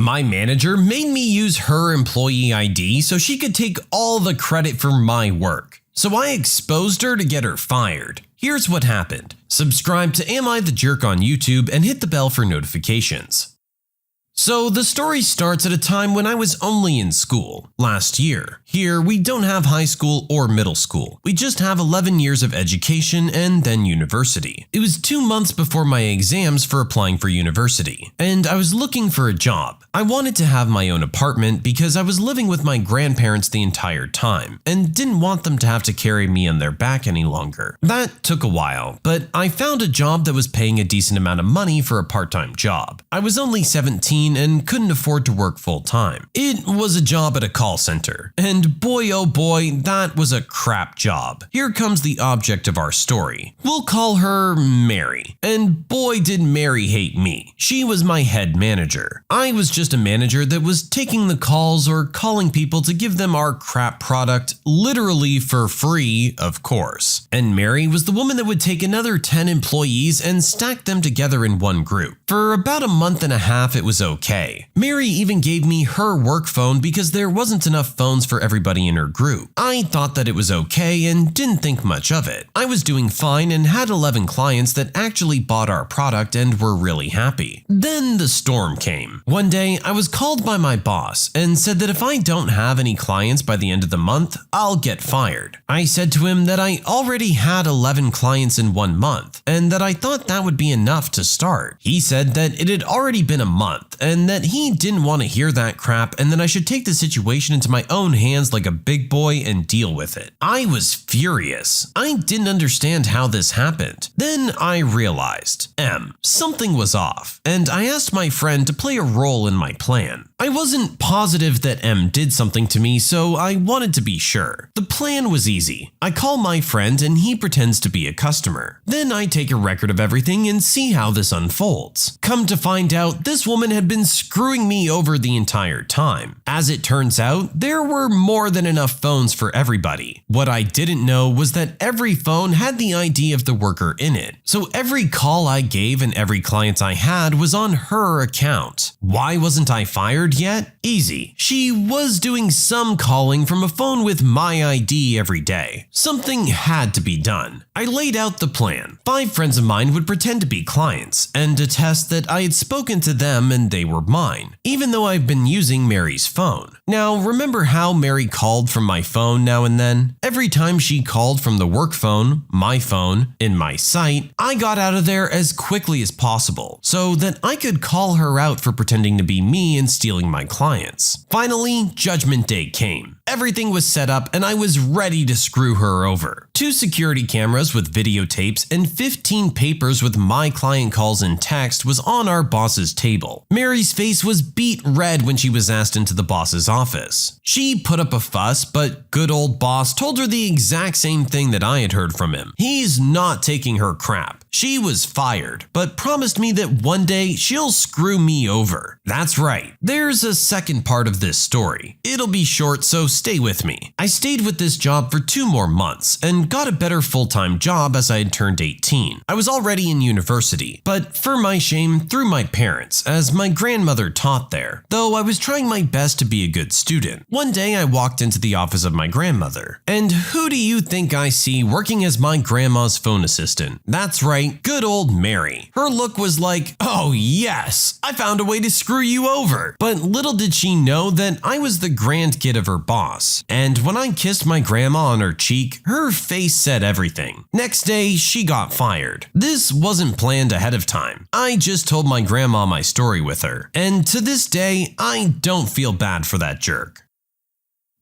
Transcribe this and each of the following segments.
My manager made me use her employee ID so she could take all the credit for my work. So I exposed her to get her fired. Here's what happened. Subscribe to Am I the Jerk on YouTube and hit the bell for notifications. So the story starts at a time when I was only in school, last year. Here, we don't have high school or middle school. We just have 11 years of education and then university. It was 2 months before my exams for applying for university, and I was looking for a job. I wanted to have my own apartment because I was living with my grandparents the entire time, and didn't want them to have to carry me on their back any longer. That took a while, but I found a job that was paying a decent amount of money for a part-time job. I was only 17 and couldn't afford to work full-time. It was a job at a call center, and boy oh boy, that was a crap job. Here comes the object of our story. We'll call her Mary, and boy did Mary hate me. She was my head manager. I was just a manager that was taking the calls or calling people to give them our crap product, literally for free, of course. And Mary was the woman that would take another 10 employees and stack them together in one group. For about a month and a half, it was okay. Mary even gave me her work phone because there wasn't enough phones for everybody in her group. I thought that it was okay and didn't think much of it. I was doing fine and had 11 clients that actually bought our product and were really happy. Then the storm came. One day, I was called by my boss and said that if I don't have any clients by the end of the month, I'll get fired. I said to him that I already had 11 clients in 1 month and that I thought that would be enough to start. He said that it had already been a month and that he didn't want to hear that crap and that I should take the situation into my own hands like a big boy and deal with it. I was furious. I didn't understand how this happened. Then I realized, something was off, and I asked my friend to play a role in my plan. I wasn't positive that M did something to me, so I wanted to be sure. The plan was easy. I call my friend and he pretends to be a customer. Then I take a record of everything and see how this unfolds. Come to find out, this woman had been screwing me over the entire time. As it turns out, there were more than enough phones for everybody. What I didn't know was that every phone had the ID of the worker in it. So every call I gave and every client I had was on her account. Why wasn't I fired yet? Easy. She was doing some calling from a phone with my ID every day. Something had to be done. I laid out the plan. 5 friends of mine would pretend to be clients and attest that I had spoken to them and they were mine, even though I've been using Mary's phone. Now, remember how Mary called from my phone now and then? Every time she called from the work phone, my phone, in my sight, I got out of there as quickly as possible so that I could call her out for pretending to be me and stealing my clients. Finally, Judgment Day came. Everything was set up and I was ready to screw her over. 2 security cameras with videotapes and 15 papers with my client calls and text was on our boss's table. Mary's face was beet red when she was asked into the boss's office. She put up a fuss, but good old boss told her the exact same thing that I had heard from him. He's not taking her crap. She was fired, but promised me that one day she'll screw me over. That's right, there's a second part of this story. It'll be short, so stay with me. I stayed with this job for 2 more months and got a better full-time job as I had turned 18. I was already in university, but for my shame, through my parents, as my grandmother taught there, though I was trying my best to be a good student. One day I walked into the office of my grandmother, and who do you think I see working as my grandma's phone assistant? That's right, good old Mary. Her look was like, oh yes, I found a way to screw you over. But little did she know that I was the grandkid of her boss. And when I kissed my grandma on her cheek, her face said everything. Next day, she got fired. This wasn't planned ahead of time. I just told my grandma my story with her. And to this day, I don't feel bad for that jerk.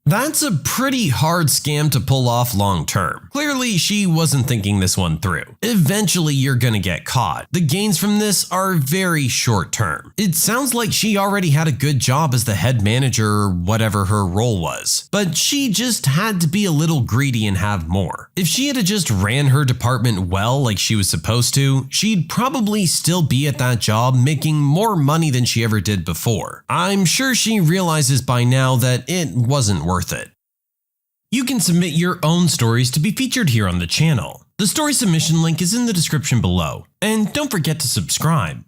That's a pretty hard scam to pull off long term. Clearly, she wasn't thinking this one through. Eventually, you're gonna get caught. The gains from this are very short term. It sounds like she already had a good job as the head manager or whatever her role was, but she just had to be a little greedy and have more. If she had just ran her department well like she was supposed to, she'd probably still be at that job making more money than she ever did before. I'm sure she realizes by now that it wasn't worth it. You can submit your own stories to be featured here on the channel. The story submission link is in the description below, and don't forget to subscribe.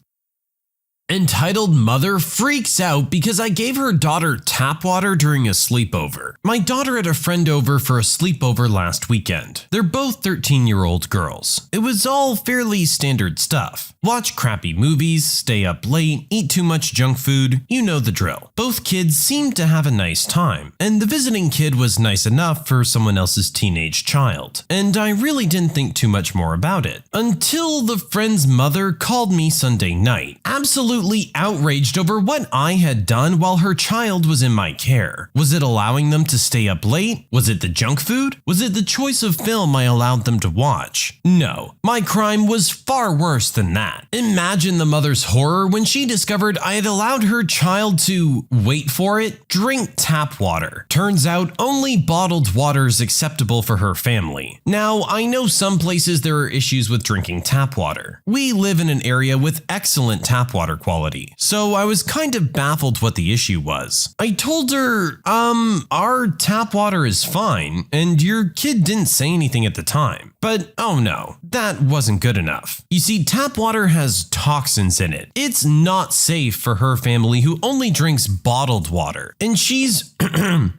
Entitled mother freaks out because I gave her daughter tap water during a sleepover. My daughter had a friend over for a sleepover last weekend. They're both 13-year-old girls. It was all fairly standard stuff. Watch crappy movies, stay up late, eat too much junk food, you know the drill. Both kids seemed to have a nice time, and the visiting kid was nice enough for someone else's teenage child. And I really didn't think too much more about it. Until the friend's mother called me Sunday night, absolutely outraged over what I had done while her child was in my care. Was it allowing them to stay up late? Was it the junk food? Was it the choice of film I allowed them to watch? No, my crime was far worse than that. Imagine the mother's horror when she discovered I had allowed her child to, wait for it, drink tap water. Turns out only bottled water is acceptable for her family. Now, I know some places there are issues with drinking tap water. We live in an area with excellent tap water quality, so I was kind of baffled what the issue was. I told her, our tap water is fine, and your kid didn't say anything at the time. But oh no, that wasn't good enough. You see, tap water has toxins in it. It's not safe for her family who only drinks bottled water. And she's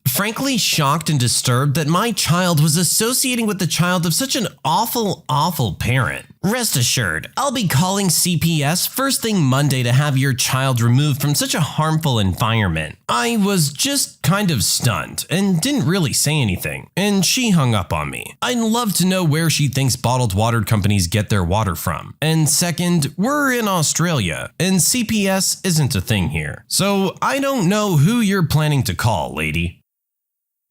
frankly shocked and disturbed that my child was associating with the child of such an awful parent. Rest assured, I'll be calling CPS first thing Monday to have your child removed from such a harmful environment. I was just kind of stunned and didn't really say anything, and she hung up on me. I'd love to know where she thinks bottled water companies get their water from. And second, we're in Australia, and CPS isn't a thing here. So I don't know who you're planning to call, lady.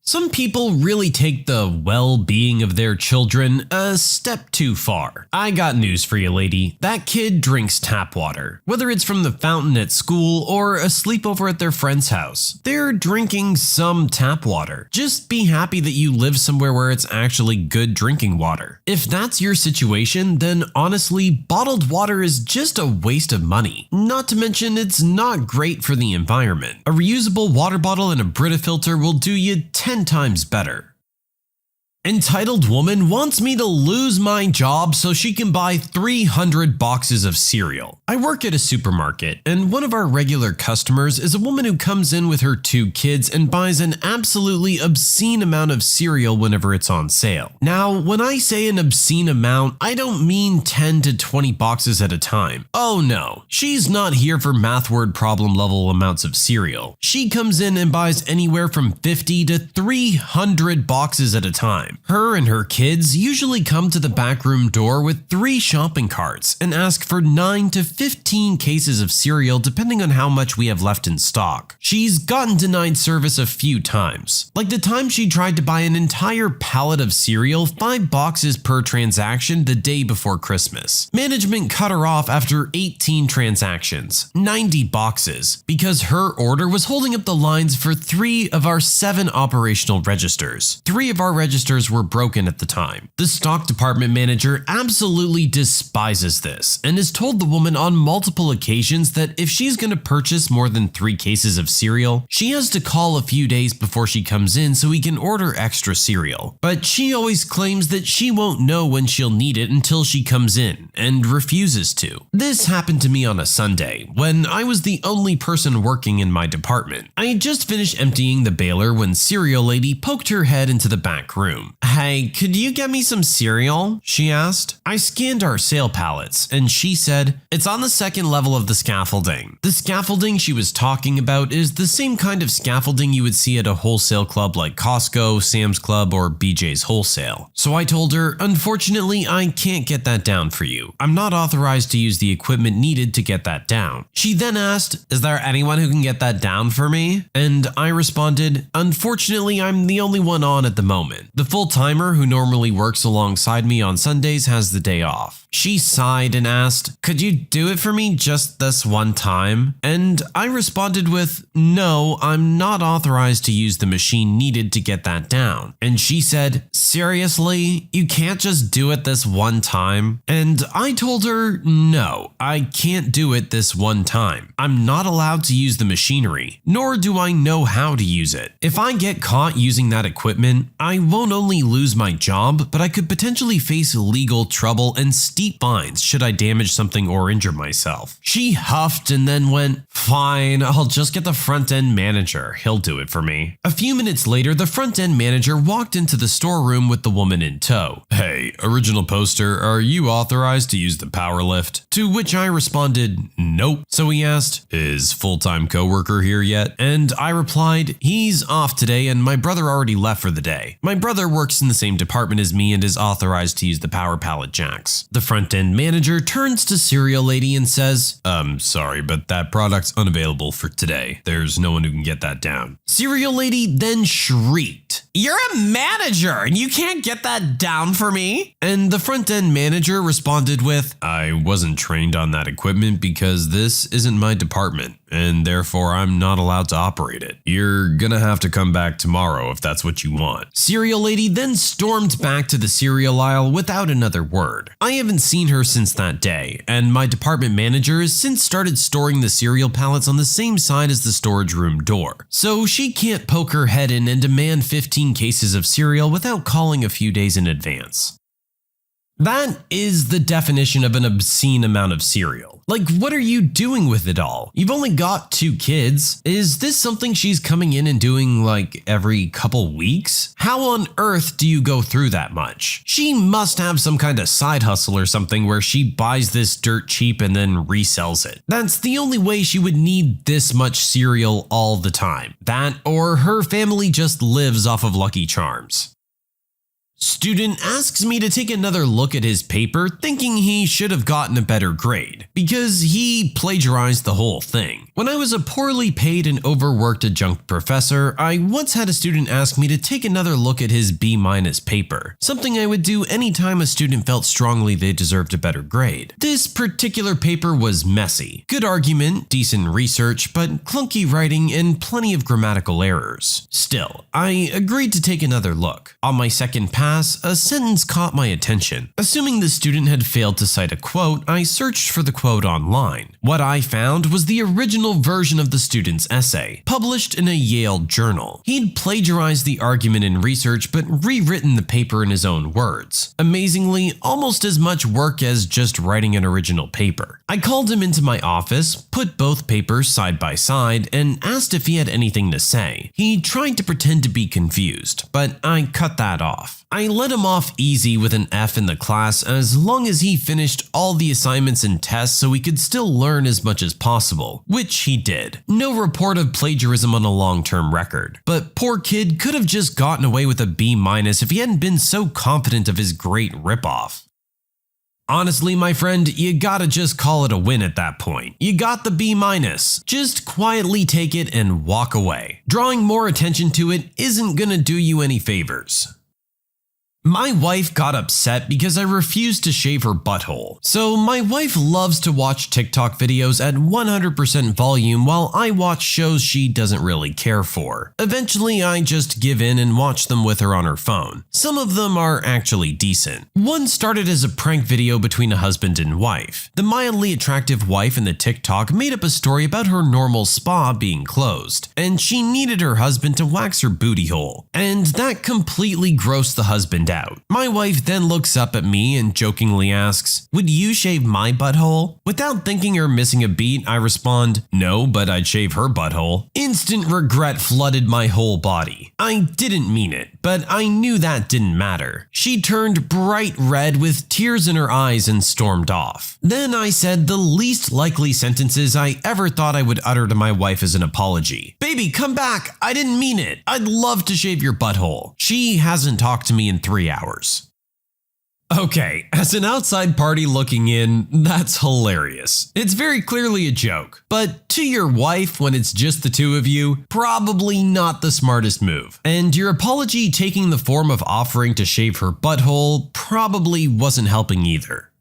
Some people really take the well-being of their children a step too far. I got news for you, lady. That kid drinks tap water. Whether it's from the fountain at school or a sleepover at their friend's house, they're drinking some tap water. Just be happy that you live somewhere where it's actually good drinking water. If that's your situation, then honestly, bottled water is just a waste of money. Not to mention, it's not great for the environment. A reusable water bottle and a Brita filter will do you 10 times better. Entitled woman wants me to lose my job so she can buy 300 boxes of cereal. I work at a supermarket, and one of our regular customers is a woman who comes in with her 2 kids and buys an absolutely obscene amount of cereal whenever it's on sale. Now, when I say an obscene amount, I don't mean 10 to 20 boxes at a time. Oh no, she's not here for math word problem level amounts of cereal. She comes in and buys anywhere from 50 to 300 boxes at a time. Her and her kids usually come to the backroom door with 3 shopping carts and ask for 9 to 15 cases of cereal depending on how much we have left in stock. She's gotten denied service a few times, like the time she tried to buy an entire pallet of cereal, 5 boxes per transaction the day before Christmas. Management cut her off after 18 transactions, 90 boxes, because her order was holding up the lines for 3 of our 7 operational registers. 3 of our registers were broken at the time. The stock department manager absolutely despises this and has told the woman on multiple occasions that if she's going to purchase more than 3 cases of cereal, she has to call a few days before she comes in so we can order extra cereal. But she always claims that she won't know when she'll need it until she comes in and refuses to. This happened to me on a Sunday when I was the only person working in my department. I had just finished emptying the baler when Cereal Lady poked her head into the back room. "Hey, could you get me some cereal?" she asked. I scanned our sale pallets, and she said, "It's on the 2nd level of the scaffolding." The scaffolding she was talking about is the same kind of scaffolding you would see at a wholesale club like Costco, Sam's Club, or BJ's Wholesale. So I told her, "Unfortunately, I can't get that down for you. I'm not authorized to use the equipment needed to get that down." She then asked, "Is there anyone who can get that down for me?" And I responded, "Unfortunately, I'm the only one on at the moment. The full-timer who normally works alongside me on Sundays has the day off." She sighed and asked, "Could you do it for me just this one time?" And I responded with, "No, I'm not authorized to use the machine needed to get that down." And she said, "Seriously? You can't just do it this one time?" And I told her, no, I can't do it this one time. I'm not allowed to use the machinery, nor do I know how to use it. If I get caught using that equipment, I won't only lose my job, but I could potentially face legal trouble and steep fines should I damage something or injure myself. She huffed and then went, fine, I'll just get the front-end manager. He'll do it for me. A few minutes later, the front-end manager walked into the storeroom with the woman in tow. Hey, original poster, are you authorized to use the power lift? To which I responded, nope. So he asked, is full-time coworker here yet? And I replied, he's off today and my brother already left for the day. My brother works in the same department as me and is authorized to use the power pallet jacks. The front-end manager turns to Cereal Lady and says, sorry, but that product's unavailable for today. There's no one who can get that down. Cereal Lady then shrieked, you're a manager and you can't get that down for me? And the front-end manager responded with, I wasn't trained on that equipment because this isn't my department and therefore I'm not allowed to operate it. You're gonna have to come back tomorrow if that's what you want. Cereal Lady then stormed back to the cereal aisle without another word. I haven't seen her since that day, and my department manager has since started storing the cereal pallets on the same side as the storage room door. So she can't poke her head in and demand 15 cases of cereal without calling a few days in advance. That is the definition of an obscene amount of cereal. Like, what are you doing with it all? You've only got 2 kids. Is this something she's coming in and doing like every couple weeks? How on earth do you go through that much? She must have some kind of side hustle or something where she buys this dirt cheap and then resells it. That's the only way she would need this much cereal all the time. That or her family just lives off of Lucky Charms. Student asks me to take another look at his paper, thinking he should have gotten a better grade, because he plagiarized the whole thing. When I was a poorly paid and overworked adjunct professor, I once had a student ask me to take another look at his B- paper, something I would do anytime a student felt strongly they deserved a better grade. This particular paper was messy. Good argument, decent research, but clunky writing and plenty of grammatical errors. Still, I agreed to take another look. On my second pass, a sentence caught my attention. Assuming the student had failed to cite a quote, I searched for the quote online. What I found was the original version of the student's essay, published in a Yale journal. He'd plagiarized the argument in research but rewritten the paper in his own words. Amazingly, almost as much work as just writing an original paper. I called him into my office, put both papers side by side, and asked if he had anything to say. He tried to pretend to be confused, but I cut that off. I let him off easy with an F in the class as long as he finished all the assignments and tests so he could still learn as much as possible, which he did. No report of plagiarism on a long-term record, but poor kid could have just gotten away with a B- if he hadn't been so confident of his great ripoff. Honestly, my friend, you gotta just call it a win at that point. You got the B-. Just quietly take it and walk away. Drawing more attention to it isn't gonna do you any favors. My wife got upset because I refused to shave her butthole. So my wife loves to watch TikTok videos at 100% volume while I watch shows she doesn't really care for. Eventually, I just give in and watch them with her on her phone. Some of them are actually decent. One started as a prank video between a husband and wife. The mildly attractive wife in the TikTok made up a story about her normal spa being closed, and she needed her husband to wax her booty hole. And that completely grossed the husband out. My wife then looks up at me and jokingly asks, would you shave my butthole? Without thinking or missing a beat, I respond, no, but I'd shave her butthole. Instant regret flooded my whole body. I didn't mean it, but I knew that didn't matter. She turned bright red with tears in her eyes and stormed off. Then I said the least likely sentences I ever thought I would utter to my wife as an apology. Baby, come back. I didn't mean it. I'd love to shave your butthole. She hasn't talked to me in 3 hours. Okay, as an outside party looking in, that's hilarious. It's very clearly a joke, but to your wife when it's just the two of you, probably not the smartest move. And your apology taking the form of offering to shave her butthole probably wasn't helping either.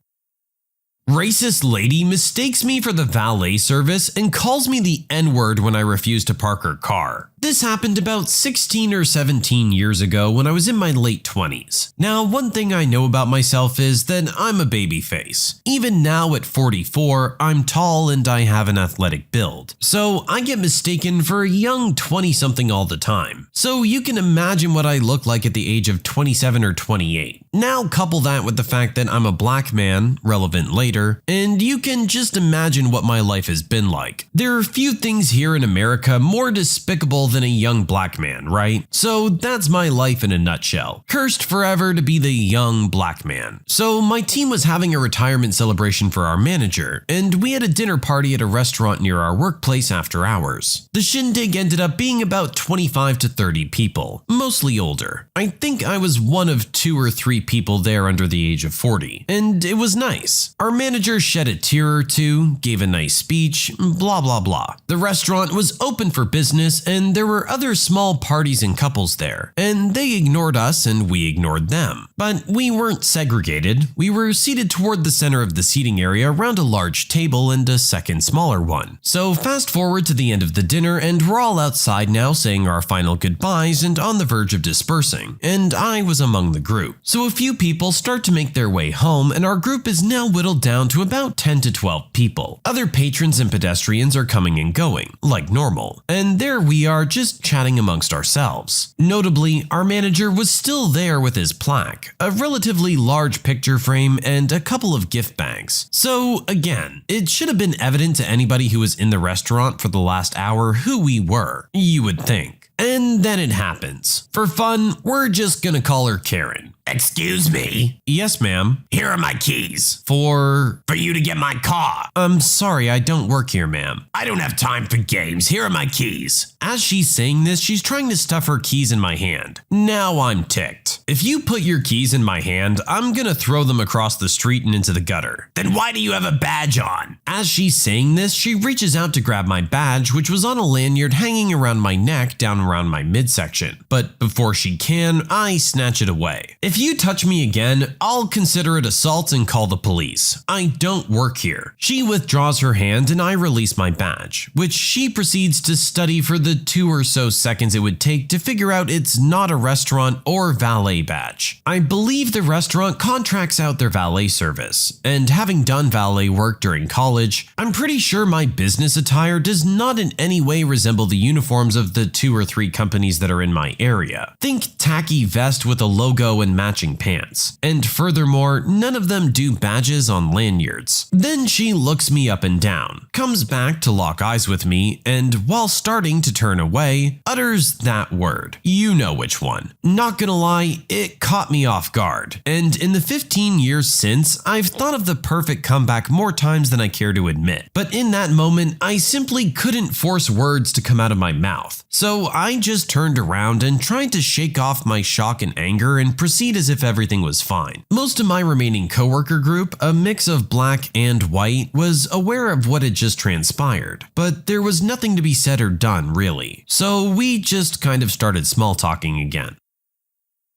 Racist lady mistakes me for the valet service and calls me the N-word when I refuse to park her car. This This happened about 16 or 17 years ago when I was in my late 20s. Now, one thing I know about myself is that I'm a baby face. Even now at 44, I'm tall and I have an athletic build. So I get mistaken for a young 20-something all the time. So you can imagine what I look like at the age of 27 or 28. Now couple that with the fact that I'm a black man, relevant later, and you can just imagine what my life has been like. There are few things here in America more despicable than a young black man, right? So that's my life in a nutshell. Cursed forever to be the young black man. So my team was having a retirement celebration for our manager, and we had a dinner party at a restaurant near our workplace after hours. The shindig ended up being about 25 to 30 people, mostly older. I think I was one of 2 or 3 people there under the age of 40, and it was nice. Our manager shed a tear or two, gave a nice speech, blah blah blah. The restaurant was open for business and there were other small parties and couples there, and they ignored us and we ignored them. But we weren't segregated. We were seated toward the center of the seating area around a large table and a second smaller one. So fast forward to the end of the dinner and we're all outside now saying our final goodbyes and on the verge of dispersing, and I was among the group. So a few people start to make their way home and our group is now whittled down to about 10 to 12 people. Other patrons and pedestrians are coming and going, like normal, and there we are just chatting amongst ourselves. Notably, our manager was still there with his plaque, a relatively large picture frame, and a couple of gift bags. So again, it should have been evident to anybody who was in the restaurant for the last hour who we were, you would think. And then it happens. For fun, we're just gonna call her Karen. Excuse me? Yes, ma'am. Here are my keys. For you to get my car. I'm sorry, I don't work here, ma'am. I don't have time for games. Here are my keys. As she's saying this, she's trying to stuff her keys in my hand. Now I'm ticked. If you put your keys in my hand, I'm gonna throw them across the street and into the gutter. Then why do you have a badge on? As she's saying this, she reaches out to grab my badge, which was on a lanyard hanging around my neck down around my midsection. But before she can, I snatch it away. If you touch me again, I'll consider it assault and call the police. I don't work here. She withdraws her hand and I release my badge, which she proceeds to study for the 2 or so seconds it would take to figure out it's not a restaurant or valet badge. I believe the restaurant contracts out their valet service, and having done valet work during college, I'm pretty sure my business attire does not in any way resemble the uniforms of the 2 or 3 companies that are in my area. Think tacky vest with a logo and matching pants. And furthermore, none of them do badges on lanyards. Then she looks me up and down, comes back to lock eyes with me, and while starting to turn away, utters that word. You know which one. Not gonna lie, it caught me off guard. And in the 15 years since, I've thought of the perfect comeback more times than I care to admit. But in that moment, I simply couldn't force words to come out of my mouth. So I just turned around and tried to shake off my shock and anger and proceed as if everything was fine. Most of my remaining coworker group, a mix of black and white, was aware of what had just transpired, but there was nothing to be said or done really. So we just kind of started small talking again.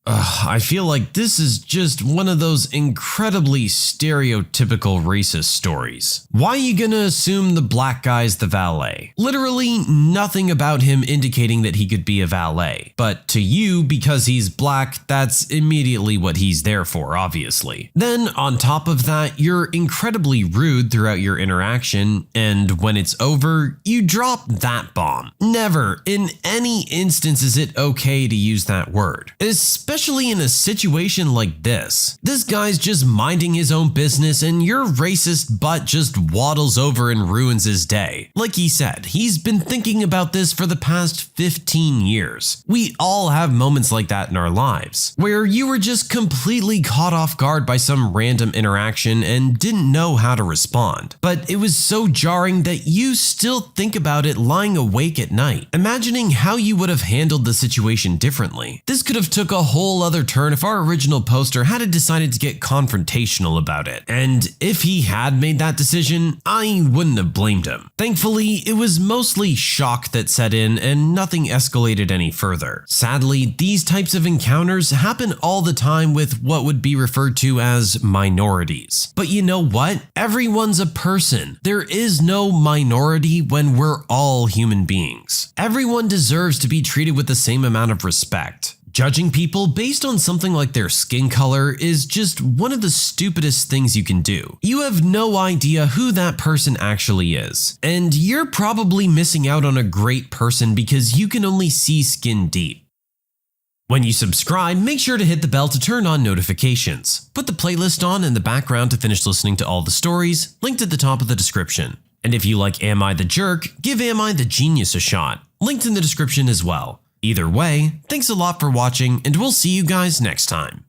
I feel like this is just one of those incredibly stereotypical racist stories. Why are you gonna assume the black guy's the valet? Literally nothing about him indicating that he could be a valet. But to you, because he's black, that's immediately what he's there for, obviously. Then, on top of that, you're incredibly rude throughout your interaction, and when it's over, you drop that bomb. Never, in any instance, is it okay to use that word. Especially in a situation like this. This guy's just minding his own business and your racist butt just waddles over and ruins his day. Like he said, he's been thinking about this for the past 15 years. We all have moments like that in our lives, where you were just completely caught off guard by some random interaction and didn't know how to respond. But it was so jarring that you still think about it lying awake at night, imagining how you would have handled the situation differently. This could have took a whole whole other turn if our original poster had decided to get confrontational about it. And if he had made that decision, I wouldn't have blamed him. Thankfully, it was mostly shock that set in and nothing escalated any further. Sadly, these types of encounters happen all the time with what would be referred to as minorities. But you know what? Everyone's a person. There is no minority when we're all human beings. Everyone deserves to be treated with the same amount of respect. Judging people based on something like their skin color is just one of the stupidest things you can do. You have no idea who that person actually is, and you're probably missing out on a great person because you can only see skin deep. When you subscribe, make sure to hit the bell to turn on notifications. Put the playlist on in the background to finish listening to all the stories, linked at the top of the description. And if you like Am I the Jerk, give Am I the Genius a shot, linked in the description as well. Either way, thanks a lot for watching, and we'll see you guys next time.